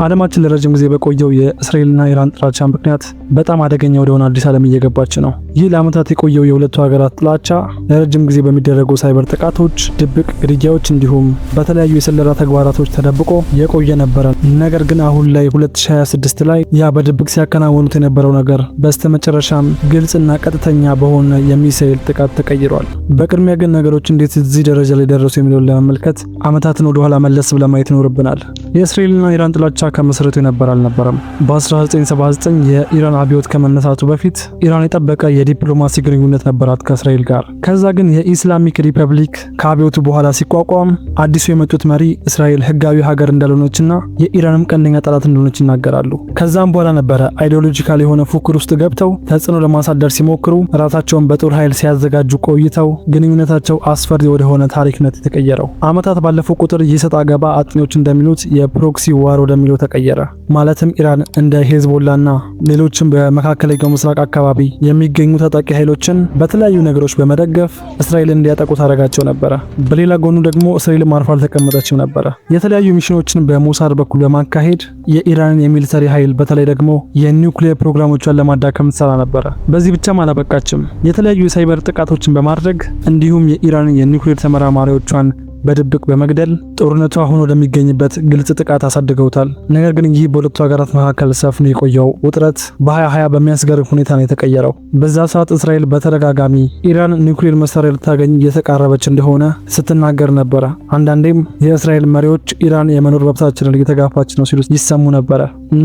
ዓለማችን ለረጅም ጊዜ በቆየው የእስራኤልና ኢራን ጥላቻ ምክንያት በጣም አደገኛ ወደሆነ አዲስ ዓለም እየገባች ነው። ይህ ለዓመታት የቆየው የሁለቱ ሀገራት ጥላቻ ለረጅም ጊዜ በሚደረጉ ሳይበር ጥቃቶች፣ ድብቅ ግድያዎች እንዲሁም በተለያዩ የስለላ ተግባራቶች ተደብቆ የቆየ ነበረ። ነገር ግን አሁን ላይ 2026 ላይ ያ በድብቅ ሲያከናውኑት የነበረው ነገር በስተመጨረሻም ግልጽና ቀጥተኛ በሆነ የሚሳኤል ጥቃት ተቀይሯል። በቅድሚያ ግን ነገሮች እንዴት እዚህ ደረጃ ላይ ደረሱ የሚለውን ለመመልከት ዓመታትን ወደ ኋላ መለስ ብለን ማየት ይኖርብናል። የእስራኤልና ኢራን ጥላቻ ከመሰረቱ የነበረ አልነበረም። በ1979 የኢራን አብዮት ከመነሳቱ በፊት ኢራን የጠበቀ የዲፕሎማሲ ግንኙነት ነበራት ከእስራኤል ጋር። ከዛ ግን የኢስላሚክ ሪፐብሊክ ከአብዮቱ በኋላ ሲቋቋም አዲሱ የመጡት መሪ እስራኤል ህጋዊ ሀገር እንዳልሆነችና የኢራንም ቀንደኛ ጠላት እንደሆነች ይናገራሉ። ከዛም በኋላ ነበረ አይዲዮሎጂካል የሆነ ፉክክር ውስጥ ገብተው ተጽዕኖ ለማሳደር ሲሞክሩ ራሳቸውን በጦር ኃይል ሲያዘጋጁ ቆይተው ግንኙነታቸው አስፈሪ ወደሆነ ታሪክነት የተቀየረው። ዓመታት ባለፈው ቁጥር ይሰጥ አገባ አጥኚዎች እንደሚሉት የፕሮክሲ ዋር ወደሚለው ተቀየረ። ማለትም ኢራን እንደ ሄዝቦላና ሌሎችም በመካከለኛው ምስራቅ አካባቢ የሚገኙ ታጣቂ ኃይሎችን በተለያዩ ነገሮች በመደገፍ እስራኤልን እንዲያጠቁ ታደርጋቸው ነበረ። በሌላ ጎኑ ደግሞ እስራኤል ማርፋ አልተቀመጠችም ነበረ። የተለያዩ ሚሽኖችን በሞሳድ በኩል በማካሄድ የኢራንን የሚሊተሪ ኃይል በተለይ ደግሞ የኒውክሌር ፕሮግራሞቿን ለማዳከም ትሰራ ነበረ። በዚህ ብቻም አላበቃችም። የተለያዩ የሳይበር ጥቃቶችን በማድረግ እንዲሁም የኢራንን የኒውክሌር ተመራማሪዎቿን በድብቅ በመግደል ጦርነቱ አሁን ወደሚገኝበት ግልጽ ጥቃት አሳድገውታል። ነገር ግን ይህ በሁለቱ ሀገራት መካከል ሰፍኖ የቆየው ውጥረት በ2020 በሚያስገርም ሁኔታ ነው የተቀየረው። በዛ ሰዓት እስራኤል በተደጋጋሚ ኢራን ኒውክሌር መሳሪያ ልታገኝ እየተቃረበች እንደሆነ ስትናገር ነበረ። አንዳንዴም የእስራኤል መሪዎች ኢራን የመኖር መብታችንን እየተጋፋች ነው ሲሉ ይሰሙ ነበረ።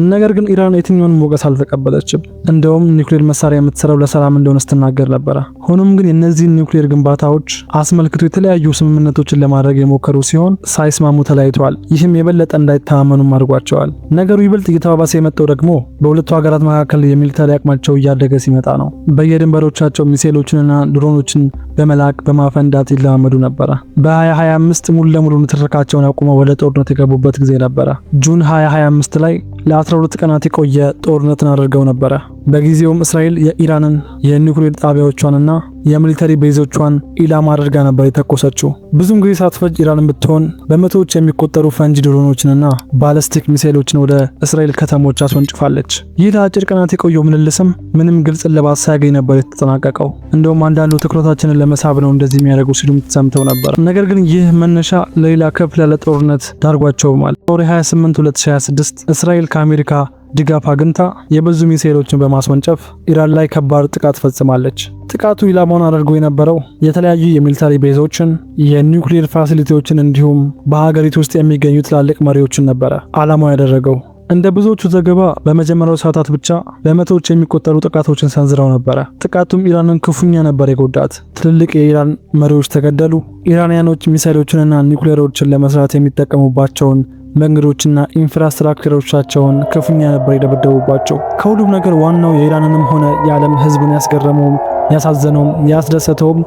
ነገር ግን ኢራን የትኛውንም ሞገስ አልተቀበለችም። እንደውም ኒውክሌር መሳሪያ የምትሰራው ለሰላም እንደሆነ ስትናገር ነበረ። ሆኖም ግን የእነዚህ ኒውክሌር ግንባታዎች አስመልክቶ የተለያዩ ስምምነቶችን ለማድረግ የሞከሩ ሲሆን ሳይስማሙ ተለያይተዋል። ይህም የበለጠ እንዳይተማመኑም አድርጓቸዋል። ነገሩ ይበልጥ እየተባባሰ የመጣው ደግሞ በሁለቱ ሀገራት መካከል የሚሊተሪ አቅማቸው እያደገ ሲመጣ ነው። በየድንበሮቻቸው ሚሳኤሎችንና ድሮኖችን በመላክ በማፈንዳት ይለማመዱ ነበረ። በ2025 ሙሉ ለሙሉ ንትርካቸውን አቁመው ወደ ጦርነት የገቡበት ጊዜ ነበረ። ጁን 2025 ላይ ለ12 ቀናት የቆየ ጦርነትን አድርገው ነበረ። በጊዜውም እስራኤል የኢራንን የኒውክሌር ጣቢያዎቿንና የሚሊተሪ ቤዞቿን ኢላማ አድርጋ ነበር የተኮሰችው። ብዙም ጊዜ ሳትፈጅ ኢራንን ብትሆን በመቶዎች የሚቆጠሩ ፈንጂ ድሮኖችንና ባለስቲክ ሚሳኤሎችን ወደ እስራኤል ከተሞች አስወንጭፋለች። ይህ ለአጭር ቀናት የቆየው ምልልስም ምንም ግልጽ እልባት ሳያገኝ ነበር የተጠናቀቀው። እንደውም አንዳንዱ ትኩረታችንን ለመሳብ ነው እንደዚህ የሚያደርጉ ሲሉም ተሰምተው ነበር። ነገር ግን ይህ መነሻ ለሌላ ከፍ ያለ ጦርነት ዳርጓቸውማል። ፌብሩዋሪ 28 2026 እስራኤል ከአሜሪካ ድጋፍ አግኝታ የብዙ ሚሳኤሎችን በማስወንጨፍ ኢራን ላይ ከባድ ጥቃት ፈጽማለች። ጥቃቱ ኢላማውን አድርጎ የነበረው የተለያዩ የሚሊተሪ ቤዞችን፣ የኒውክሌር ፋሲሊቲዎችን እንዲሁም በሀገሪቱ ውስጥ የሚገኙ ትላልቅ መሪዎችን ነበረ ዓላማው ያደረገው። እንደ ብዙዎቹ ዘገባ በመጀመሪያው ሰዓታት ብቻ በመቶዎች የሚቆጠሩ ጥቃቶችን ሰንዝረው ነበረ። ጥቃቱም ኢራንን ክፉኛ ነበር የጎዳት። ትልልቅ የኢራን መሪዎች ተገደሉ። ኢራንያኖች ሚሳኤሎችንና ኒውክሌሮችን ለመስራት የሚጠቀሙባቸውን መንገዶችና ኢንፍራስትራክቸሮቻቸውን ክፉኛ ነበር የደበደቡባቸው። ከሁሉም ነገር ዋናው የኢራንንም ሆነ የዓለም ሕዝብን ያስገረመውም ያሳዘነውም ያስደሰተውም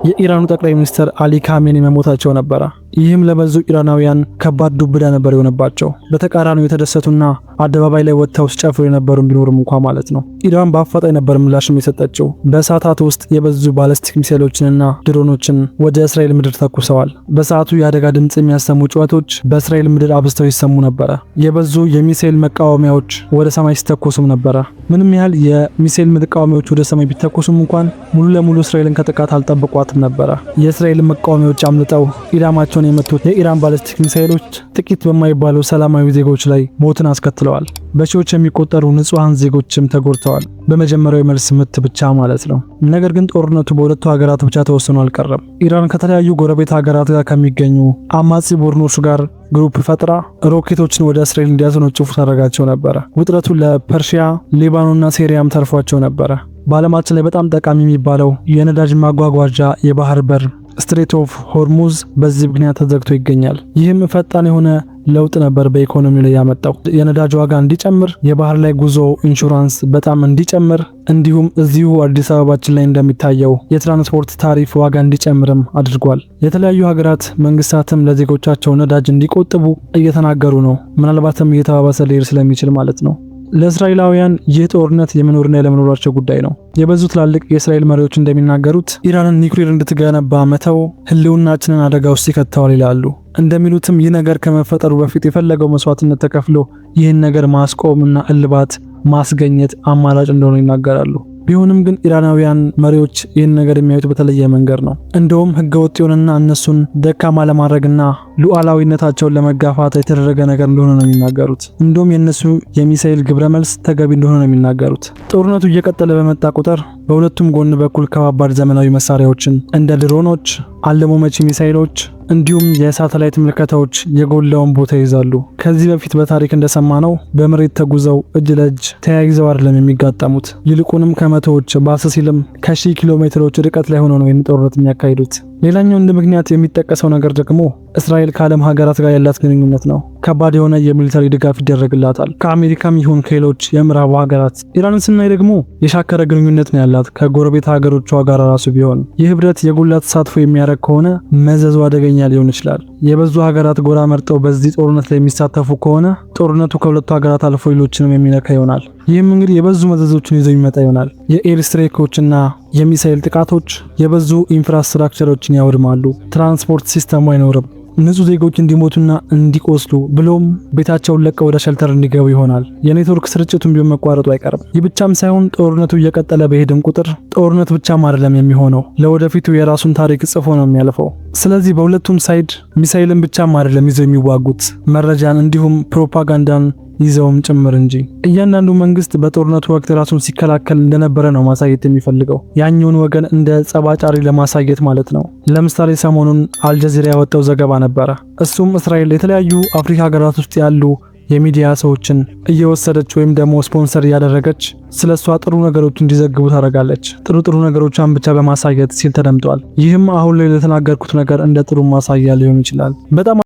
የኢራኑ ጠቅላይ ሚኒስትር አሊ ካሜኒ መሞታቸው ነበረ። ይህም ለበዙ ኢራናውያን ከባድ ዱብዳ ነበር የሆነባቸው። በተቃራኒው የተደሰቱና አደባባይ ላይ ወጥተው ሲጨፍሩ የነበሩ ቢኖርም እንኳን ማለት ነው። ኢራን በአፋጣኝ ነበር ምላሽም የሰጠችው። በሰዓታት ውስጥ የበዙ ባለስቲክ ሚሳኤሎችንና ድሮኖችን ወደ እስራኤል ምድር ተኩሰዋል። በሰዓቱ የአደጋ ድምጽ የሚያሰሙ ጩኸቶች በእስራኤል ምድር አብዝተው ይሰሙ ነበረ። የበዙ የሚሳኤል መቃወሚያዎች ወደ ሰማይ ሲተኮሱም ነበረ። ምንም ያህል የሚሳኤል መቃወሚያዎች ወደ ሰማይ ቢተኮሱም እንኳን ሙሉ ለሙሉ እስራኤልን ከጥቃት አልጠበቋትም ነበረ። የእስራኤል መቃወሚያዎች አምልጠው ኢላማቸውን የመቱት የኢራን ባለስቲክ ሚሳኤሎች ጥቂት በማይባሉ ሰላማዊ ዜጎች ላይ ሞትን አስከትለዋል። በሺዎች የሚቆጠሩ ንጹሃን ዜጎችም ተጎድተዋል። በመጀመሪያው የመልስ ምት ብቻ ማለት ነው። ነገር ግን ጦርነቱ በሁለቱ ሀገራት ብቻ ተወስኖ አልቀረም። ኢራን ከተለያዩ ጎረቤት ሀገራት ጋር ከሚገኙ አማጺ ቡድኖች ጋር ግሩፕ ፈጥራ ሮኬቶችን ወደ እስራኤል እንዲያስወነጭፉ ታደርጋቸው ነበረ። ውጥረቱ ለፐርሺያ፣ ሊባኖንና ሲሪያም ተርፏቸው ነበረ። በዓለማችን ላይ በጣም ጠቃሚ የሚባለው የነዳጅ ማጓጓዣ የባህር በር ስትሬት ኦፍ ሆርሙዝ በዚህ ምክንያት ተዘግቶ ይገኛል። ይህም ፈጣን የሆነ ለውጥ ነበር በኢኮኖሚ ላይ ያመጣው። የነዳጅ ዋጋ እንዲጨምር፣ የባህር ላይ ጉዞ ኢንሹራንስ በጣም እንዲጨምር፣ እንዲሁም እዚሁ አዲስ አበባችን ላይ እንደሚታየው የትራንስፖርት ታሪፍ ዋጋ እንዲጨምርም አድርጓል። የተለያዩ ሀገራት መንግስታትም ለዜጎቻቸው ነዳጅ እንዲቆጥቡ እየተናገሩ ነው። ምናልባትም እየተባባሰ ሊሄድ ስለሚችል ማለት ነው። ለእስራኤላውያን ይህ ጦርነት የመኖርና ያለመኖራቸው ጉዳይ ነው። የበዙ ትላልቅ የእስራኤል መሪዎች እንደሚናገሩት ኢራንን ኒውክሌር እንድትገነባ መተው ህልውናችንን አደጋ ውስጥ ይከተዋል ይላሉ። እንደሚሉትም ይህ ነገር ከመፈጠሩ በፊት የፈለገው መስዋዕትነት ተከፍሎ ይህን ነገር ማስቆምና እልባት ማስገኘት አማራጭ እንደሆነ ይናገራሉ። ቢሆንም ግን ኢራናውያን መሪዎች ይህን ነገር የሚያዩት በተለየ መንገድ ነው። እንደውም ህገወጥ የሆነና እነሱን ደካማ ለማድረግና ሉዓላዊነታቸውን ለመጋፋት የተደረገ ነገር እንደሆነ ነው የሚናገሩት። እንደውም የነሱ የሚሳኤል ግብረ መልስ ተገቢ እንደሆነ ነው የሚናገሩት። ጦርነቱ እየቀጠለ በመጣ ቁጥር በሁለቱም ጎን በኩል ከባባድ ዘመናዊ መሳሪያዎችን እንደ ድሮኖች፣ አለሞ መቺ ሚሳኤሎች እንዲሁም የሳተላይት ምልከታዎች የጎላውን ቦታ ይዛሉ። ከዚህ በፊት በታሪክ እንደሰማነው በመሬት ተጉዘው እጅ ለእጅ ተያይዘው አይደለም የሚጋጠሙት። ይልቁንም ከመቶዎች ባስ ሲልም ከ1000 ኪሎ ሜትሮች ርቀት ላይ ሆነው ነው ይህን ጦርነት የሚያካሂዱት። ሌላኛው እንደ ምክንያት የሚጠቀሰው ነገር ደግሞ እስራኤል ከዓለም ሀገራት ጋር ያላት ግንኙነት ነው። ከባድ የሆነ የሚሊተሪ ድጋፍ ይደረግላታል ከአሜሪካም ይሁን ከሌሎች የምዕራቡ ሀገራት። ኢራንን ስናይ ደግሞ የሻከረ ግንኙነት ነው ያላት ከጎረቤት ሀገሮቿ ጋር ራሱ ቢሆን። ይህ ህብረት የጎላ ተሳትፎ የሚያደርግ ከሆነ መዘዙ አደገኛ ሊሆን ይችላል። የበዙ ሀገራት ጎራ መርጠው በዚህ ጦርነት ላይ የሚሳተፉ ከሆነ ጦርነቱ ከሁለቱ ሀገራት አልፎ ሌሎችንም የሚነካ ይሆናል። ይህም እንግዲህ የበዙ መዘዞችን ይዘው የሚመጣ ይሆናል። የኤር ስትራይኮችና የሚሳኤል ጥቃቶች የበዙ ኢንፍራስትራክቸሮችን ያወድማሉ። ትራንስፖርት ሲስተሙ አይኖርም። ንጹህ ዜጎች እንዲሞቱና እንዲቆስሉ ብሎም ቤታቸውን ለቀው ወደ ሸልተር እንዲገቡ ይሆናል። የኔትወርክ ስርጭቱን ቢሆን መቋረጡ አይቀርም። ይህ ብቻም ሳይሆን ጦርነቱ እየቀጠለ በሄድም ቁጥር ጦርነት ብቻም አይደለም የሚሆነው፣ ለወደፊቱ የራሱን ታሪክ ጽፎ ነው የሚያልፈው። ስለዚህ በሁለቱም ሳይድ ሚሳኤልን ብቻም አይደለም ይዘው የሚዋጉት፣ መረጃን እንዲሁም ፕሮፓጋንዳን ይዘውም ጭምር እንጂ። እያንዳንዱ መንግስት በጦርነቱ ወቅት ራሱን ሲከላከል እንደነበረ ነው ማሳየት የሚፈልገው፣ ያኛውን ወገን እንደ ጸባጫሪ ለማሳየት ማለት ነው። ለምሳሌ ሰሞኑን አልጀዚራ ያወጣው ዘገባ ነበረ። እሱም እስራኤል የተለያዩ አፍሪካ ሀገራት ውስጥ ያሉ የሚዲያ ሰዎችን እየወሰደች ወይም ደግሞ ስፖንሰር እያደረገች ስለሷ ጥሩ ነገሮች እንዲዘግቡ ታደርጋለች። ጥሩ ነገሮቿን ብቻ በማሳየት ሲል ተደምጧል። ይህም አሁን ላይ ለተናገርኩት ነገር እንደ ጥሩ ማሳያ ሊሆን ይችላል። በጣም